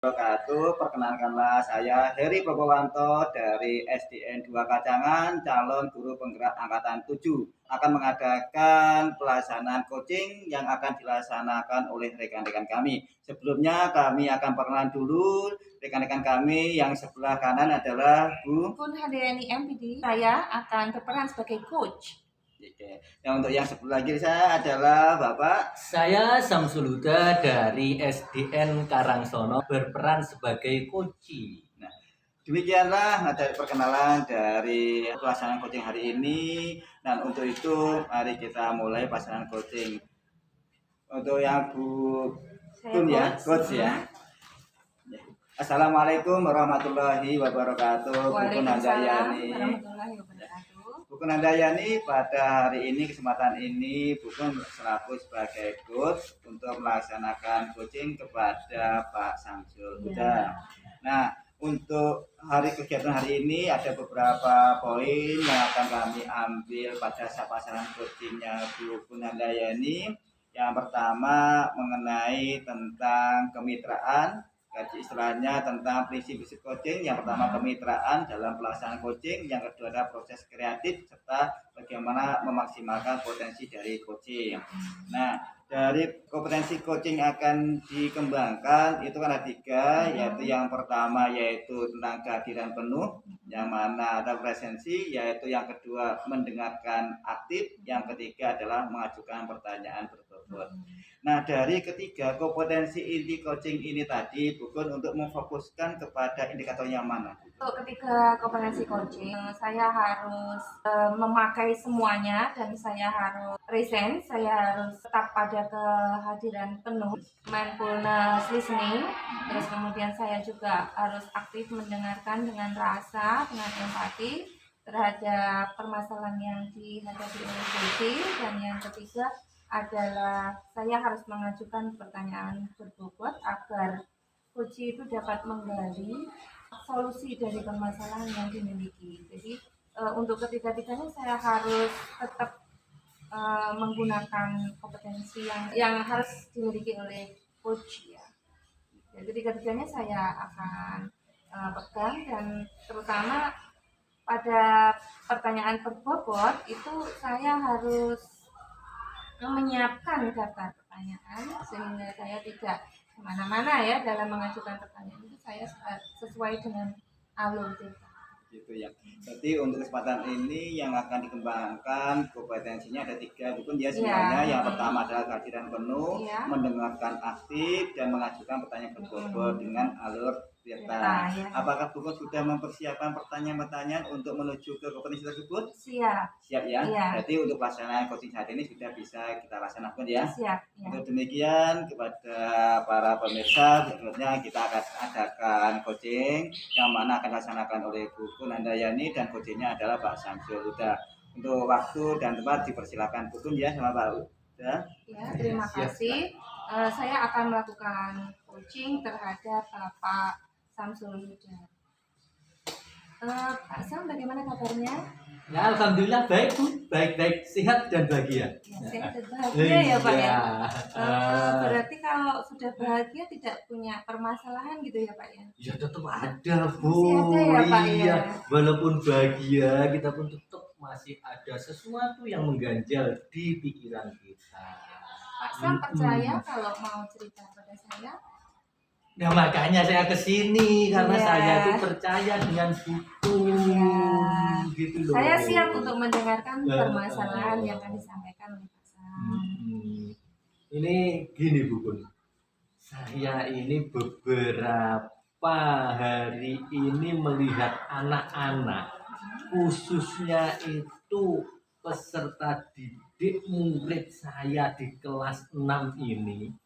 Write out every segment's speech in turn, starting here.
Wabarakatuh. Perkenalkanlah saya Heri Propowanto dari SDN 2 Kacangan, calon guru penggerak angkatan 7, akan mengadakan pelaksanaan coaching yang akan dilaksanakan oleh rekan-rekan kami. Sebelumnya kami akan perkenalan dulu rekan-rekan kami. Yang sebelah kanan adalah Bu Handayani MPD. Saya akan berperan sebagai coach. Oke. Yang untuk yang sebelah kiri saya adalah Bapak. Saya Samsul Huda dari SDN Karangsono berperan sebagai koci. Nah, demikianlah dari perkenalan dari pelaksanaan coaching hari ini. Dan untuk itu mari kita mulai pelaksanaan coaching. Untuk yang Bu Tun ya, coach ya. Assalamualaikum warahmatullahi wabarakatuh. Bu Handayani. Bu Handayani, pada hari ini, kesempatan ini Bu selaku sebagai coach untuk melaksanakan coaching kepada Pak Samsul Huda. Nah, untuk kegiatan hari ini ada beberapa poin yang akan kami ambil pada pelaksanaan coachingnya Bu Handayani. Yang pertama mengenai tentang kemitraan. Istilahnya tentang prinsip-prinsip coaching. Yang pertama kemitraan dalam pelaksanaan coaching, yang kedua adalah proses kreatif serta bagaimana memaksimalkan potensi dari coaching. Nah, dari kompetensi coaching akan dikembangkan itu kan ada 3, yaitu yang pertama yaitu tentang kehadiran penuh, yang mana ada presensi, yaitu yang kedua mendengarkan aktif, yang ketiga adalah mengajukan pertanyaan berbobot. Nah, dari ketiga kompetensi inti coaching ini tadi bukan untuk memfokuskan kepada indikator yang mana? Untuk ketiga kompetensi coaching, saya harus memakai semuanya dan saya harus present, saya harus tetap pada kehadiran penuh, mindfulness listening, terus kemudian saya juga harus aktif mendengarkan dengan rasa, dengan empati terhadap permasalahan yang dihadapi oleh coach, dan yang ketiga adalah saya harus mengajukan pertanyaan berbobot agar coach itu dapat menggali solusi dari permasalahan yang dimiliki. Jadi untuk ketiga-tiganya saya harus tetap menggunakan kompetensi yang harus dimiliki oleh coach ya. Jadi ketiga-tiganya saya akan pegang, dan terutama pada pertanyaan berbobot itu saya harus menyiapkan daftar pertanyaan sehingga saya tidak kemana-mana ya dalam mengajukan pertanyaan. Itu saya sesuai dengan alur kita. Gitu ya. Jadi untuk kesempatan ini yang akan dikembangkan kompetensinya ada 3, bukan dia semuanya. Yang pertama adalah kehadiran penuh, mendengarkan aktif, dan mengajukan pertanyaan berbobot dengan alur cerita. Apakah Bukun sudah mempersiapkan pertanyaan-pertanyaan untuk menuju ke kompetensi tersebut? Siap ya. Berarti untuk pelaksanaan coaching saat ini sudah bisa kita laksanakan ya. Untuk demikian kepada para pemirsa, berikutnya kita akan adakan coaching yang mana akan dilaksanakan oleh Bu Handayani dan coachingnya adalah Pak Samsul Huda. Untuk waktu dan tempat dipersilakan Bu ya sama Pak Huda. Ya, terima kasih. Saya akan melakukan coaching terhadap Pak Samsul Huda. Pak Sam, bagaimana kabarnya? Ya, alhamdulillah baik Bu, baik-baik, sehat dan bahagia. Ya, sehat dan bahagia ya Pak ya. Berarti kalau sudah bahagia tidak punya permasalahan gitu ya Pak ya? Ya tetap ada Bu. Masih ada ya Pak ya. Walaupun bahagia, kita pun tetap masih ada sesuatu yang mengganjal di pikiran kita. Pak Sam percaya kalau mau cerita pada saya? Nah makanya saya kesini karena saya itu percaya dengan buku, gitu loh. Saya siap untuk mendengarkan permasalahan yang akan disampaikan oleh Pak Sam. Ini gini Bu, saya ini beberapa hari ini melihat anak-anak, khususnya itu peserta didik murid saya di kelas 6 ini.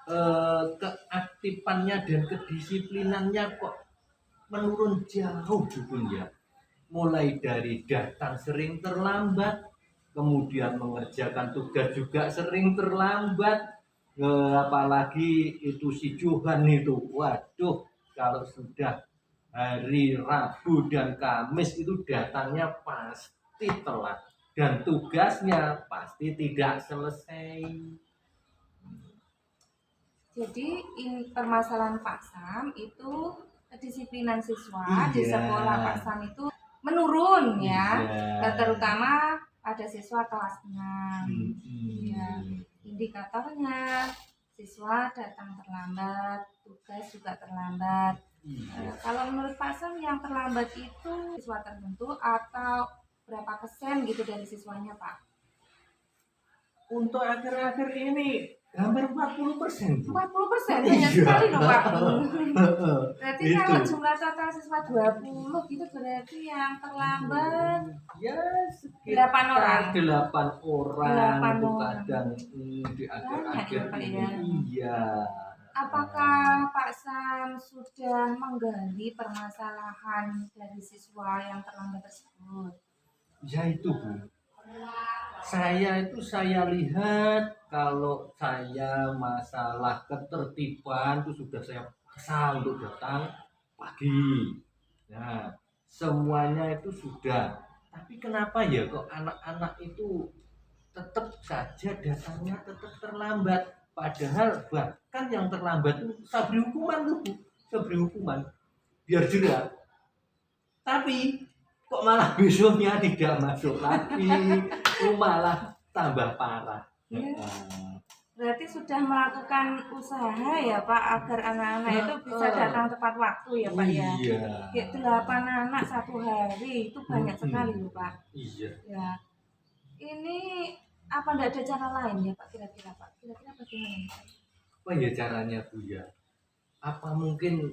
Keaktifannya dan kedisiplinannya kok menurun jauh Bukun ya. Mulai dari datang sering terlambat, kemudian mengerjakan tugas juga sering terlambat, apalagi itu si Johan itu, waduh, kalau sudah hari Rabu dan Kamis itu datangnya pasti telat dan tugasnya pasti tidak selesai. Jadi permasalahan Pak Sam itu kedisiplinan siswa di Iya. sekolah Pak Sam itu menurun ya, Iya. terutama pada siswa kelas 6. Iya. Indikatornya siswa datang terlambat, tugas juga terlambat. Kalau menurut Pak Sam yang terlambat itu siswa tertentu atau berapa persen gitu dari siswanya Pak? Untuk akhir-akhir ini hampir 40%. 40%, banyak sekali loh Pak. Berarti Itu. kalau jumlah total siswa 20 gitu berarti yang terlambat Ya, 8 orang. 8 orang 8 itu orang. kadang di akhir-akhir Banyak ya, Pak, ini. ya. Iya. Apakah Pak Sam sudah menggali permasalahan dari siswa yang terlambat tersebut? Ya itu Bu. Saya lihat kalau saya masalah ketertiban itu sudah saya paksa untuk datang pagi. Nah, semuanya itu sudah. Tapi kenapa ya kok anak-anak itu tetap saja datangnya tetap terlambat? Padahal bahkan yang terlambat itu saya beri hukuman tuh, Bu. Saya beri hukuman biar jerah. Tapi kok malah besoknya tidak masuk lagi, malah tambah parah. Ya. Berarti sudah melakukan usaha ya Pak agar anak-anak itu bisa datang tepat waktu ya Pak ya? Iya. Ya 8 anak satu hari itu banyak sekali loh Pak. Iya. Ya. Ini apa enggak ada cara lain ya Pak kira-kira Pak? Kira-kira bagaimana? Apa ya caranya Bu ya? Apa mungkin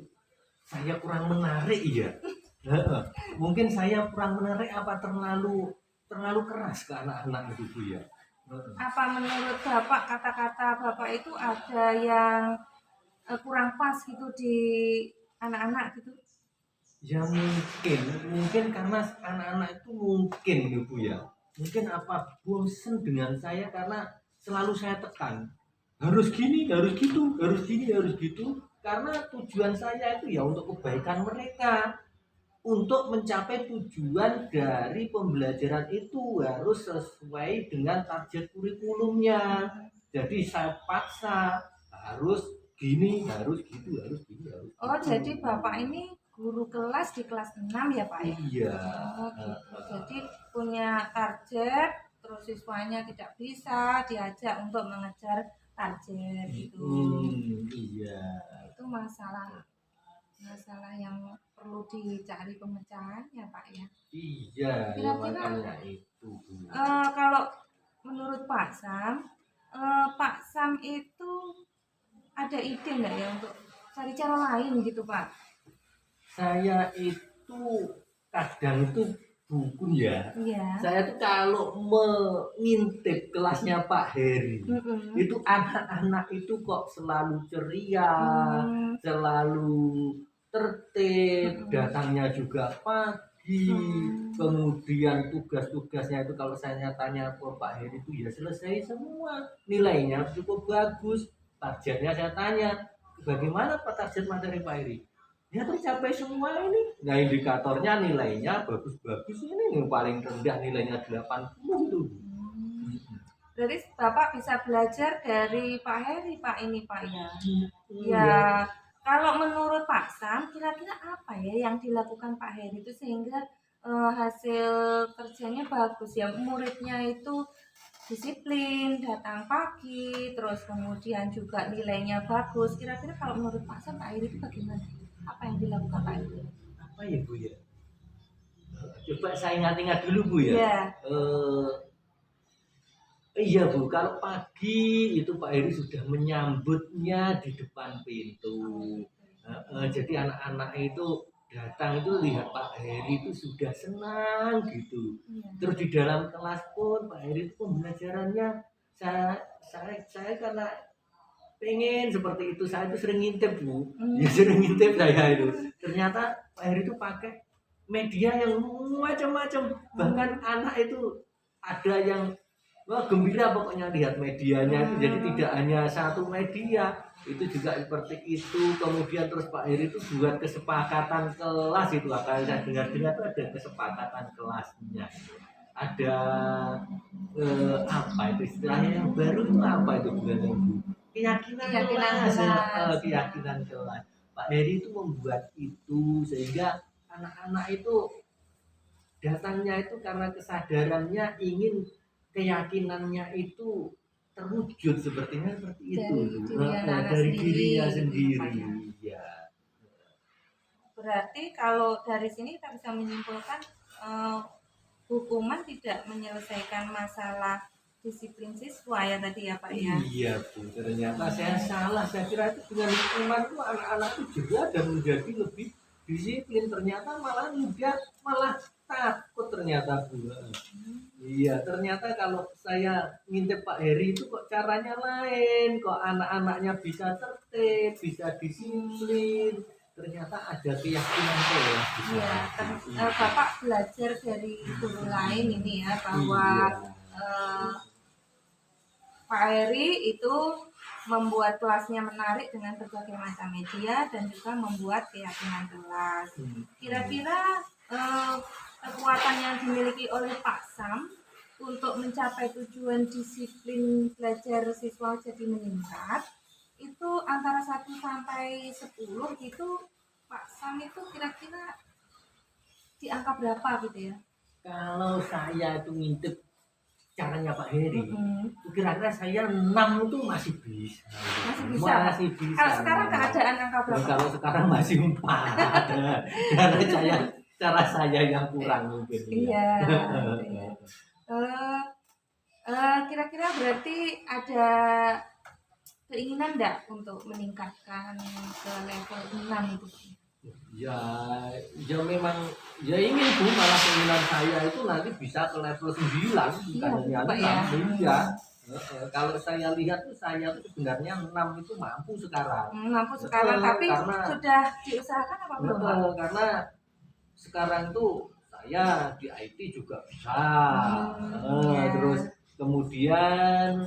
saya kurang menarik ya? Mungkin saya kurang menarik apa terlalu keras ke anak-anak itu Bu ya? Apa menurut Bapak kata-kata Bapak itu ada yang kurang pas gitu di anak-anak gitu? Ya mungkin karena anak-anak itu mungkin Bu ya. Mungkin apa bosen dengan saya karena selalu saya tekan. Harus gini, harus gitu, harus gini, harus gitu. Karena tujuan saya itu ya untuk kebaikan mereka. Untuk mencapai tujuan dari pembelajaran itu harus sesuai dengan target kurikulumnya. Jadi saya paksa harus gini, harus gitu, harus gini, harus gitu. Oh, jadi Bapak ini guru kelas di kelas 6 ya Pak ya? Iya. Oh, gitu. Jadi punya target, terus siswanya tidak bisa diajak untuk mengejar target gitu. Iya. Itu masalah yang perlu dicari pemecahannya Pak ya. Iya, ya makanya itu. Kalau menurut Pak Sam itu ada ide nggak ya untuk cari cara lain gitu Pak? Saya itu kadang itu dukun ya. Iya. Saya tuh kalau mengintip kelasnya Pak Heri, itu anak-anak itu kok selalu ceria, selalu tertib, datangnya juga pagi, kemudian tugas-tugasnya itu kalau saya tanya ke Pak Heri itu ya selesai semua, nilainya cukup bagus. Targetnya saya tanya, bagaimana Pak target materi Pak Heri? Ya tercapai semua ini. Nah indikatornya nilainya bagus-bagus ini yang paling rendah nilainya 80 itu. Berarti Bapak bisa belajar dari Pak Heri Pak ini Pak ya. Ya. Kalau menurut Pak Sam, kira-kira apa ya yang dilakukan Pak Heri itu sehingga hasil kerjanya bagus ya, muridnya itu disiplin, datang pagi, terus kemudian juga nilainya bagus. Kira-kira kalau menurut Pak Sam, Pak Heri itu bagaimana? Apa yang dilakukan Pak Heri? Apa ya Bu ya? Coba saya ingat-ingat dulu Bu ya. Iya. Iya Bu, kalau pagi itu Pak Heri sudah menyambutnya di depan pintu. Jadi anak-anak itu datang itu lihat Pak Heri itu sudah senang gitu. Terus di dalam kelas pun Pak Heri itu pembelajarannya saya karena pengen seperti itu, saya itu sering ngintip Bu. Ya sering ngintip saya itu. Ternyata Pak Heri itu pakai media yang macam-macam. Bahkan anak itu ada yang wah gembira pokoknya lihat medianya itu, jadi tidak hanya satu media itu juga seperti itu. Kemudian terus Pak Heri itu buat kesepakatan kelas itu, akan saya dengar-dengar itu ada kesepakatan kelasnya, ada apa itu istilahnya yang baru itu apa itu bukan Bu? keyakinan Keyakinan kelas, kelas, keyakinan kelas. Pak Heri itu membuat itu sehingga anak-anak itu datangnya itu karena kesadarannya ingin keyakinannya itu terwujud seperti itu dari diri anak-anak dari sendiri, dirinya gitu, sendiri Pak, ya. ya. Berarti kalau dari sini kita bisa menyimpulkan hukuman tidak menyelesaikan masalah disiplin siswa ya tadi ya Pak ya. Iya Bu, ternyata saya salah. Saya kira itu dengan hukuman itu anak-anak itu juga dan menjadi lebih disiplin. Ternyata malah enggak, malah takut ternyata Bu. Iya, ternyata kalau saya ngintip Pak Heri itu kok caranya lain, kok anak-anaknya bisa tertib, bisa disiplin. Ternyata ada keyakinan kelas. Iya, Bapak belajar dari guru lain ini ya bahwa Pak Heri itu membuat kelasnya menarik dengan berbagai macam media dan juga membuat keyakinan kelas. Kira-kira kekuatan yang dimiliki oleh Pak Sam untuk mencapai tujuan disiplin belajar siswa jadi meningkat itu antara 1 sampai 10 gitu. Pak Sam itu kira-kira di angka berapa gitu ya? Kalau saya itu ngintip caranya Pak Heri, Mm-hmm. kira-kira saya 6 itu masih bisa. Masih bisa. Kalau sekarang keadaan angka berapa? Kalau sekarang masih 4. Karena cara saya yang kurang mungkin. Iya. Kira-kira berarti ada keinginan enggak untuk meningkatkan ke level 6 itu? Ya memang ya ingin Bu, malah keinginan saya itu nanti bisa ke level 9 bukan hanya 6. Iya. Kalau saya lihat tuh saya tuh sebenarnya 6 itu mampu sekarang. Mampu sekarang, tapi karena sudah diusahakan apa belum? Karena sekarang tuh saya di IT juga bisa. Terus kemudian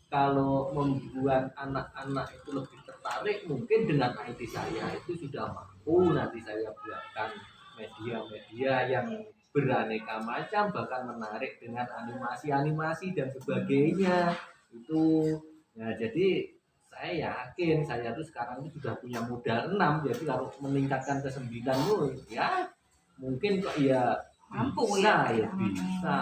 kalau membuat anak-anak itu lebih tertarik mungkin dengan IT saya itu sudah mampu nanti saya buatkan media-media yang beraneka macam bahkan menarik dengan animasi-animasi dan sebagainya itu. Nah jadi saya yakin saya tuh sekarang itu sudah punya modal 6, jadi kalau meningkatkan ke 9 tuh ya mungkin kok ya mampu bisa, ya bisa.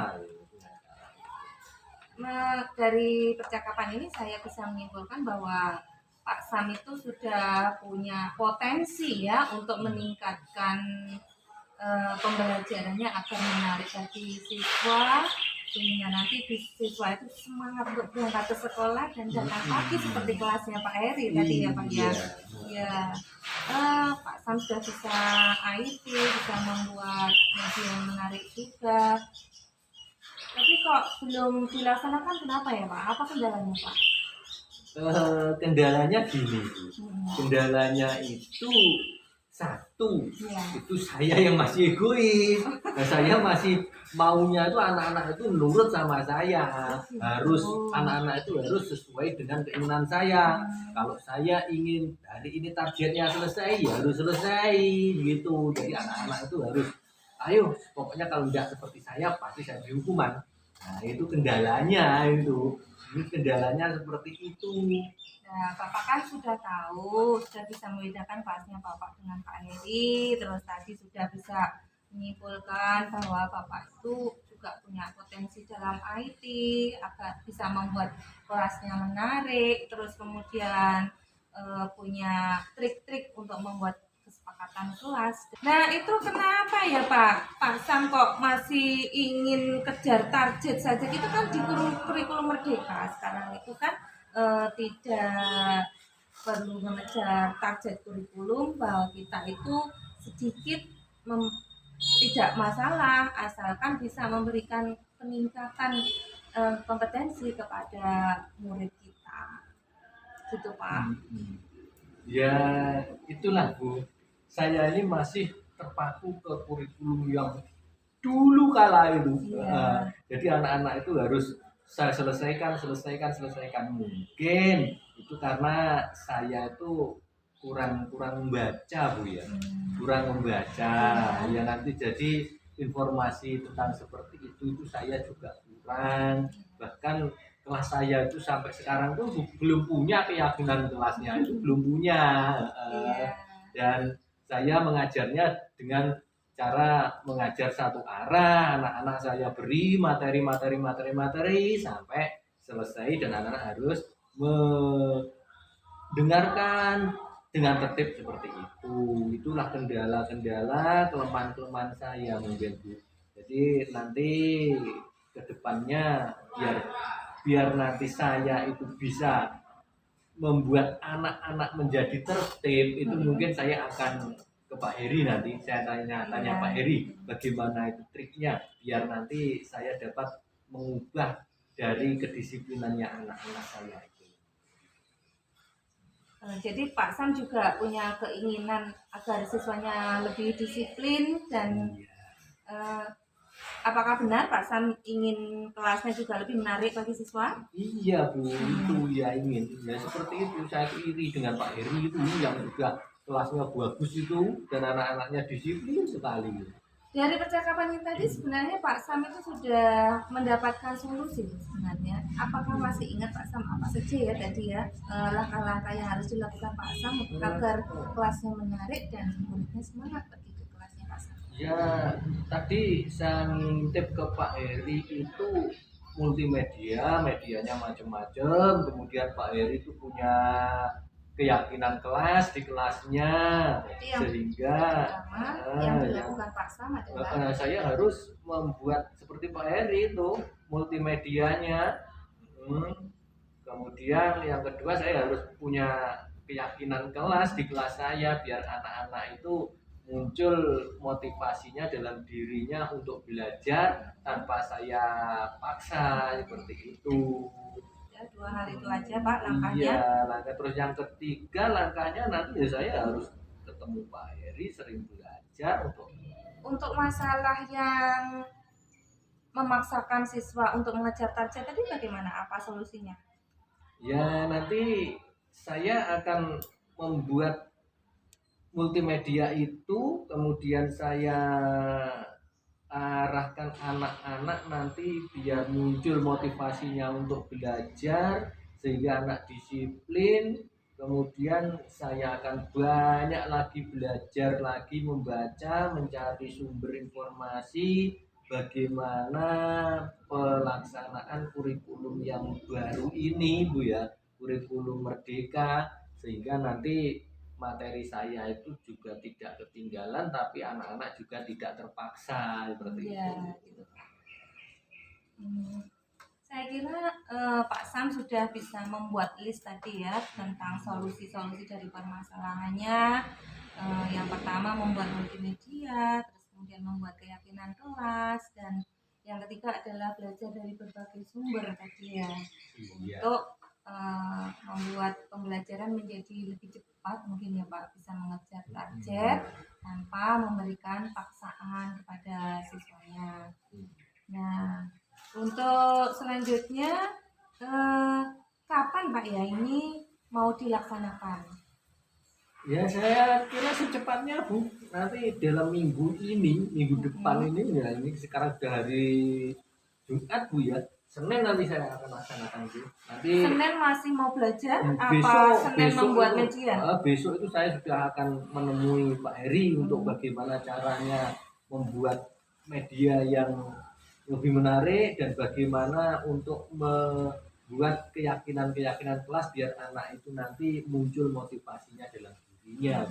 Nah, dari percakapan ini saya bisa menyimpulkan bahwa Pak Sam itu sudah punya potensi ya untuk meningkatkan pembelajarannya agar menarik bagi siswa sehingga nanti siswa itu semangat untuk berangkat ke sekolah dan datang pagi seperti kelasnya Pak Heri tadi ya Pak ya. Ya, Pak Sam sudah bisa IT, bisa membuat media yang menarik juga. Tapi kok belum dilaksanakan kenapa ya Pak? Apa kendalanya Pak? Kendalanya gini, kendalanya itu satu, itu saya yang masih egois. Nah, saya masih maunya itu anak-anak itu nurut sama saya. Anak-anak itu harus sesuai dengan keinginan saya. Kalau saya ingin hari ini targetnya selesai, ya harus selesai gitu. Jadi anak-anak itu harus, ayo, pokoknya kalau tidak seperti saya pasti saya beri hukuman. Nah itu kendalanya itu. Ini kendalanya seperti itu. Nah, Bapak kan sudah tahu, sudah bisa membedakan kelasnya Bapak dengan Pak Heri, terus tadi sudah bisa menyimpulkan bahwa Bapak itu juga punya potensi dalam IT, agar bisa membuat kelasnya menarik, terus kemudian punya trik-trik untuk membuat kesepakatan kelas. Nah itu kenapa ya Pak Sam kok masih ingin kejar target saja? Itu kan di kurikulum Merdeka sekarang itu kan tidak perlu mengejar target kurikulum, bahwa kita itu sedikit tidak masalah asalkan bisa memberikan peningkatan kompetensi kepada murid kita gitu Pak. Ya itulah Bu, saya ini masih terpaku ke kurikulum yang dulu kala itu. Jadi anak-anak itu harus saya selesaikan. Mungkin itu karena saya itu kurang membaca Bu ya, kurang membaca. Ya nanti jadi informasi tentang seperti itu saya juga kurang. Bahkan kelas saya itu sampai sekarang tuh belum punya keyakinan kelasnya, itu belum punya. Iya. Dan saya mengajarnya dengan cara mengajar satu arah, anak-anak saya beri materi sampai selesai dan anak-anak harus mendengarkan dengan tertib seperti itu. Itulah kendala-kendala, kelemahan-kelemahan saya mungkin Bu. Jadi nanti kedepannya biar nanti saya itu bisa membuat anak-anak menjadi tertib, itu mungkin saya akan ke Pak Heri nanti. Saya tanya Pak Heri bagaimana itu triknya biar nanti saya dapat mengubah dari kedisiplinannya anak-anak saya itu. Jadi Pak Sam juga punya keinginan agar siswanya lebih disiplin dan apakah benar Pak Sam ingin kelasnya juga lebih menarik bagi siswa? Iya Bu, itu ya ingin. Ya seperti itu, saya iri dengan Pak Heri itu yang juga kelasnya bagus itu dan anak-anaknya disiplin sekali. Dari percakapan yang tadi sebenarnya Pak Sam itu sudah mendapatkan solusi sebenarnya. Apakah masih ingat Pak Sam apa saja ya tadi ya langkah-langkah yang harus dilakukan Pak Sam agar kelasnya menarik dan muridnya semangat pergi ke kelasnya Pak Sam? Ya tadi saya ngintip ke Pak Heri itu multimedia, medianya macam-macam. Kemudian Pak Heri itu punya keyakinan kelas di kelasnya, sehingga yang dilakukan Pak Sam adalah saya harus membuat seperti Pak Heri itu multimedianya. Kemudian yang kedua saya harus punya keyakinan kelas di kelas saya biar anak-anak itu muncul motivasinya dalam dirinya untuk belajar tanpa saya paksa seperti itu. Ya, 2 hal itu aja Pak langkahnya. Iya, langkah terus yang ketiga langkahnya nanti ya saya harus ketemu Pak Heri, sering belajar untuk masalah yang memaksakan siswa untuk mengejar target tadi bagaimana? Apa solusinya? Ya nanti saya akan membuat multimedia itu, kemudian saya arahkan anak-anak nanti biar muncul motivasinya untuk belajar sehingga anak disiplin. Kemudian saya akan banyak lagi belajar lagi, membaca, mencari sumber informasi bagaimana pelaksanaan kurikulum yang baru ini Bu ya, kurikulum merdeka, sehingga nanti materi saya itu juga tidak ketinggalan tapi anak-anak juga tidak terpaksa seperti ya, itu. Gitu. Saya kira Pak Sam sudah bisa membuat list tadi ya tentang solusi-solusi dari permasalahannya. Yang pertama membuat multimedia, terus kemudian membuat keyakinan kelas, dan yang ketiga adalah belajar dari berbagai sumber tadi ya. Untuk membuat pembelajaran menjadi lebih cepat mungkin ya Pak, bisa mengejar target tanpa memberikan paksaan kepada siswanya. Nah, untuk selanjutnya kapan Pak ya ini mau dilaksanakan? Ya saya kira secepatnya Bu, nanti dalam minggu ini, minggu depan ini ya, ini sekarang sudah hari Jumat Bu ya, Senin nanti saya akan laksanakan itu. Nanti Senin masih mau belajar? Besok, Senin besok membuat itu, media? Besok itu saya sudah akan menemui Pak Heri untuk bagaimana caranya membuat media yang lebih menarik dan bagaimana untuk membuat keyakinan-keyakinan kelas biar anak itu nanti muncul motivasinya dalam dirinya.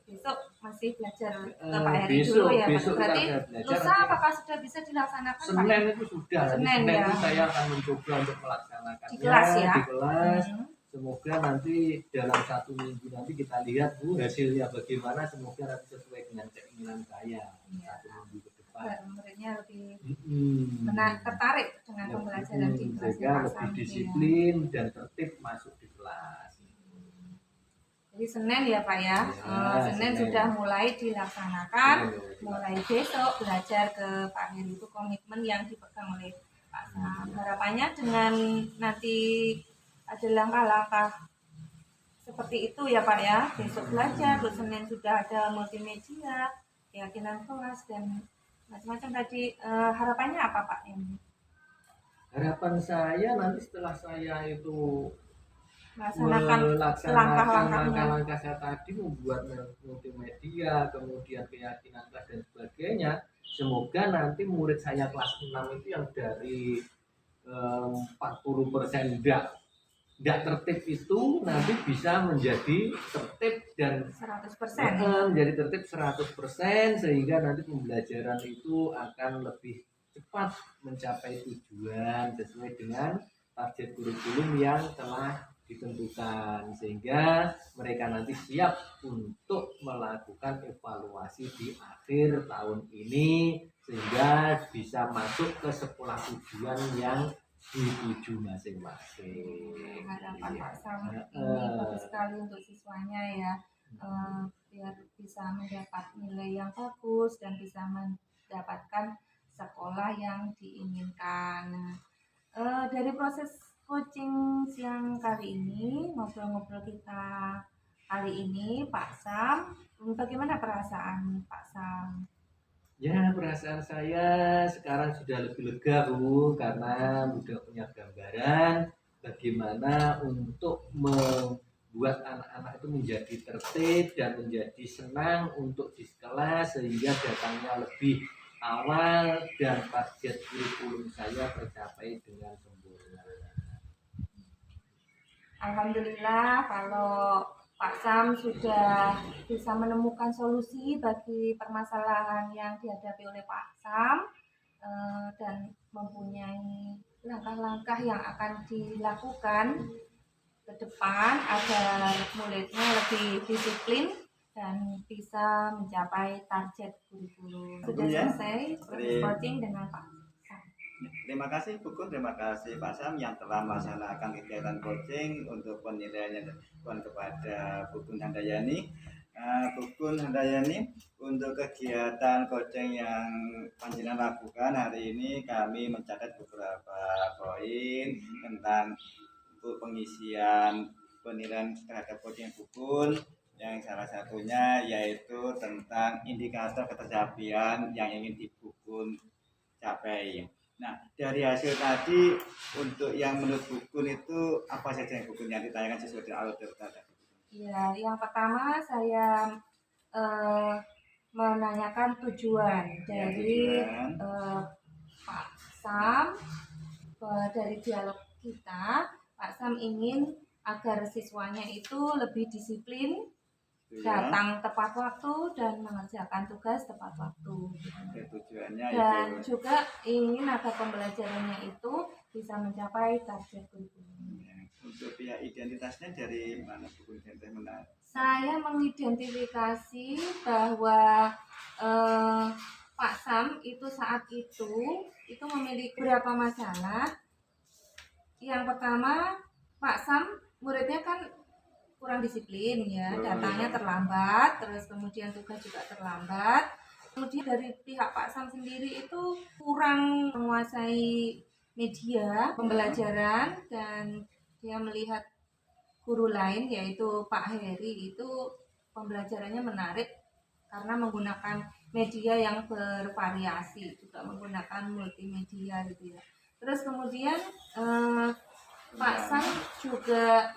Besok masih belajar ke Pak Heri dulu ya Pak. Berarti lusa apakah sudah bisa dilaksanakan Pak? Senin itu sudah. Senin ya. Itu saya akan mencoba untuk melaksanakannya di kelas ya. Di kelas. Semoga nanti dalam 1 minggu nanti kita lihat Bu hasilnya bagaimana. Semoga nanti sesuai dengan keinginan saya. 1 minggu ke depan. Muridnya lebih tertarik dengan pembelajaran di kelas. Sehingga lebih disiplin dan tertib masuk di kelas. Jadi Senin ya Pak ya, Senin sudah mulai dilaksanakan, mulai besok belajar ke Pak Heri, itu komitmen yang dipegang oleh Pak Sam. Harapannya dengan nanti ada langkah-langkah seperti itu ya Pak ya, besok belajar, terus Senin sudah ada multimedia, keyakinan kelas dan macam-macam tadi. Harapannya apa Pak ini? Harapan saya nanti setelah saya itu Melaksanakan melaksanakan langkah-langkahnya. langkah-langkah saya tadi, membuat multimedia, kemudian keyakinan kelas dan sebagainya, semoga nanti murid saya kelas 6 itu yang dari 40% tidak tertib itu nanti bisa menjadi tertib dan 100%. menjadi tertib 100%, sehingga nanti pembelajaran itu akan lebih cepat mencapai tujuan sesuai dengan target kurikulum yang telah ditentukan, sehingga mereka nanti siap untuk melakukan evaluasi di akhir tahun ini sehingga bisa masuk ke sekolah tujuan yang dituju masing-masing. Harapan Pak Sam ini Heeh. bagus sekali untuk siswanya ya. Biar bisa mendapat nilai yang bagus dan bisa mendapatkan sekolah yang diinginkan. Dari proses coaching siang kali ini, ngobrol-ngobrol kita kali ini, Pak Sam, bagaimana perasaan Pak Sam? Ya, perasaan saya sekarang sudah lebih lega, Bu, karena sudah punya gambaran bagaimana untuk membuat anak-anak itu menjadi tertib dan menjadi senang untuk di kelas, sehingga datangnya lebih awal dan target kurikulum saya tercapai dengan sempurna. Alhamdulillah kalau Pak Sam sudah bisa menemukan solusi bagi permasalahan yang dihadapi oleh Pak Sam, dan mempunyai langkah-langkah yang akan dilakukan ke depan agar muridnya lebih disiplin dan bisa mencapai target kurikulum. Sudah Ya. selesai proses coaching dengan Pak Sam. Terima kasih Bukun, terima kasih Pak Sam yang telah melaksanakan kegiatan coaching untuk penilaian kepada Bukun Handayani. Bukun Handayani, untuk kegiatan coaching yang panjenengan lakukan hari ini kami mencatat beberapa poin tentang untuk pengisian penilaian terhadap coaching Bukun, yang salah satunya yaitu tentang indikator ketercapaian yang ingin Bukun capai. Nah, dari hasil tadi untuk yang menurut Bukun itu apa saja yang Bukun yang ditanyakan sesuai dengan alur tadi? Ya, yang pertama saya menanyakan tujuan dari Pak Sam. Dari dialog kita, Pak Sam ingin agar siswanya itu lebih disiplin, datang tepat waktu dan mengerjakan tugas tepat waktu. Tujuannya Dan itu juga ingin agar pembelajarannya itu bisa mencapai target kurikulum. untuk pihak identitasnya dari mana Bukun identitas? Saya mengidentifikasi bahwa Pak Sam itu saat itu memiliki beberapa masalah. Yang pertama, Pak Sam muridnya kan kurang disiplin ya, datangnya terlambat, terus kemudian tugas juga terlambat. Kemudian dari pihak Pak Sam sendiri itu kurang menguasai media pembelajaran, dan dia melihat guru lain yaitu Pak Heri itu pembelajarannya menarik karena menggunakan media yang bervariasi, juga menggunakan multimedia gitu ya. Terus kemudian Pak Sam juga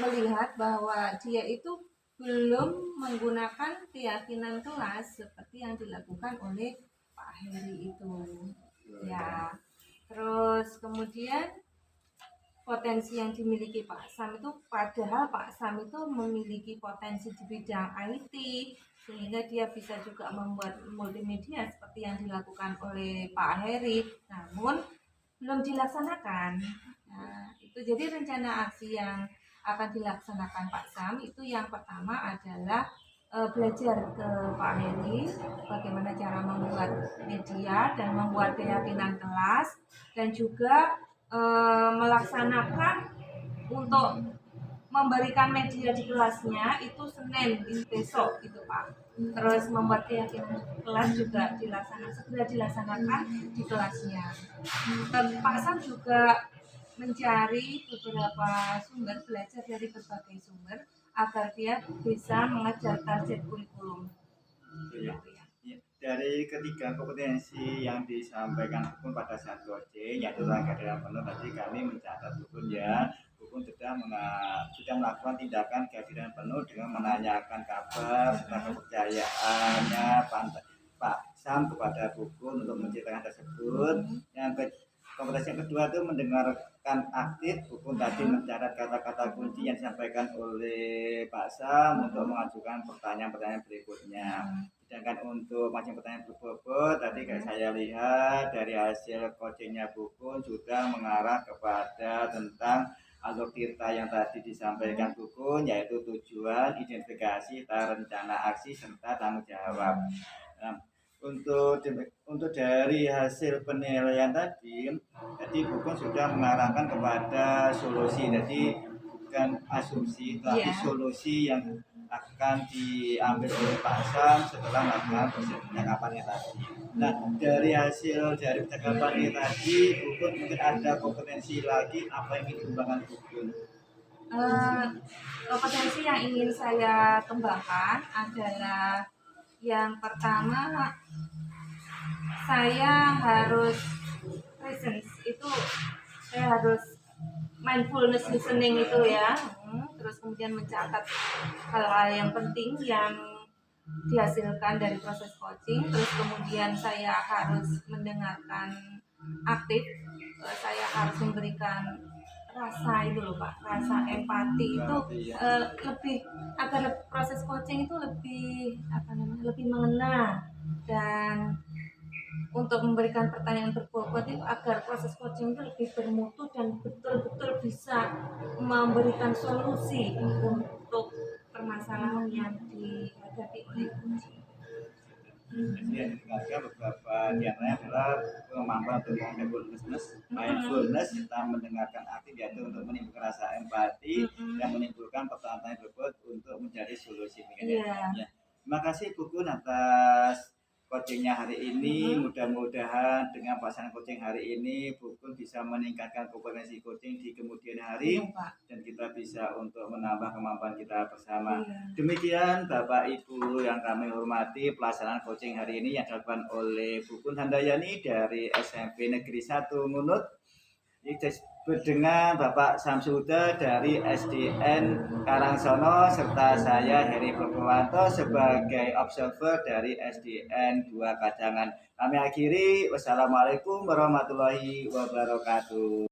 melihat bahwa dia itu belum menggunakan keyakinan kelas seperti yang dilakukan oleh Pak Heri itu ya. Terus kemudian potensi yang dimiliki Pak Sam itu, padahal Pak Sam itu memiliki potensi di bidang IT sehingga dia bisa juga membuat multimedia seperti yang dilakukan oleh Pak Heri, namun belum dilaksanakan. Nah, itu jadi rencana aksi yang akan dilaksanakan Pak Sam itu yang pertama adalah belajar ke Pak Heri bagaimana cara membuat media dan membuat keyakinan kelas, dan juga melaksanakan untuk memberikan media di kelasnya itu Senin besok gitu Pak. Terus membuat keyakinan kelas juga segera dilaksanakan di kelasnya. Pak Sam juga mencari beberapa sumber, belajar dari berbagai sumber agar dia bisa mengejar target kurikulum. Ya. Dari dari ketiga kompetensi yang disampaikan Bukun pada saat coaching, yaitu tenaga dalam penuh, tadi kami mencatat Bukun ya, Bukun sudah melakukan tindakan kehadiran penuh dengan menanyakan kabar serta kepercayaannya Pak Sam kepada Bukun untuk menceritakan tersebut. Kompetensi yang kedua itu mendengarkan aktif. Bukun tadi mencatat kata-kata kunci yang disampaikan oleh Pak Sam untuk mengajukan pertanyaan-pertanyaan berikutnya. Sedangkan untuk macam pertanyaan berbobot, tadi kayak saya lihat dari hasil coachingnya Bukun sudah mengarah kepada tentang alur tirta yang tadi disampaikan Bukun, yaitu tujuan, identifikasi, rencana aksi, serta tanggung jawab. Nah, untuk dari hasil penilaian tadi, Bukun sudah mengarahkan kepada solusi. Jadi bukan asumsi, tapi solusi yang akan diambil oleh Pak Sam setelah melakukan proses percakapan tadi. Nah, dari hasil dari percakapan ini tadi, Bukun mungkin ada kompetensi lagi apa yang ingin dikembangkan Bukun? Kompetensi yang ingin saya kembangkan adalah yang pertama, saya harus presence, itu saya harus mindfulness listening itu ya, terus kemudian mencatat hal-hal yang penting yang dihasilkan dari proses coaching, terus kemudian saya harus mendengarkan aktif, saya harus memberikan rasa itu loh Pak, rasa empati itu lebih agar proses coaching itu lebih lebih mengena, dan untuk memberikan pertanyaan berbobot itu agar proses coaching itu lebih bermutu dan betul-betul bisa memberikan solusi untuk permasalahan yang dihadapi oleh coaching. Jadi yang ditinggalkan beberapa diantaranya adalah kemampuan untuk mindfulness, kita mendengarkan aktif, yaitu untuk menimbulkan rasa empati dan menimbulkan pertanyaan berbobot untuk menjadi solusi. Ya. Terima kasih Bukun atas coachingnya hari ini. Mudah-mudahan dengan pelaksanaan coaching hari ini Bukun bisa meningkatkan kompetensi coaching di kemudian hari, dan kita bisa untuk menambah kemampuan kita bersama. Demikian Bapak Ibu yang kami hormati, pelaksanaan coaching hari ini yang dilakukan oleh Bukun Handayani dari SMP Negeri 1 Ngunut dengan Bapak Samsuda dari SDN Karangsono, serta saya Heri Purwanto sebagai observer dari SDN 2 Kajangan. Kami akhiri, wassalamualaikum warahmatullahi wabarakatuh.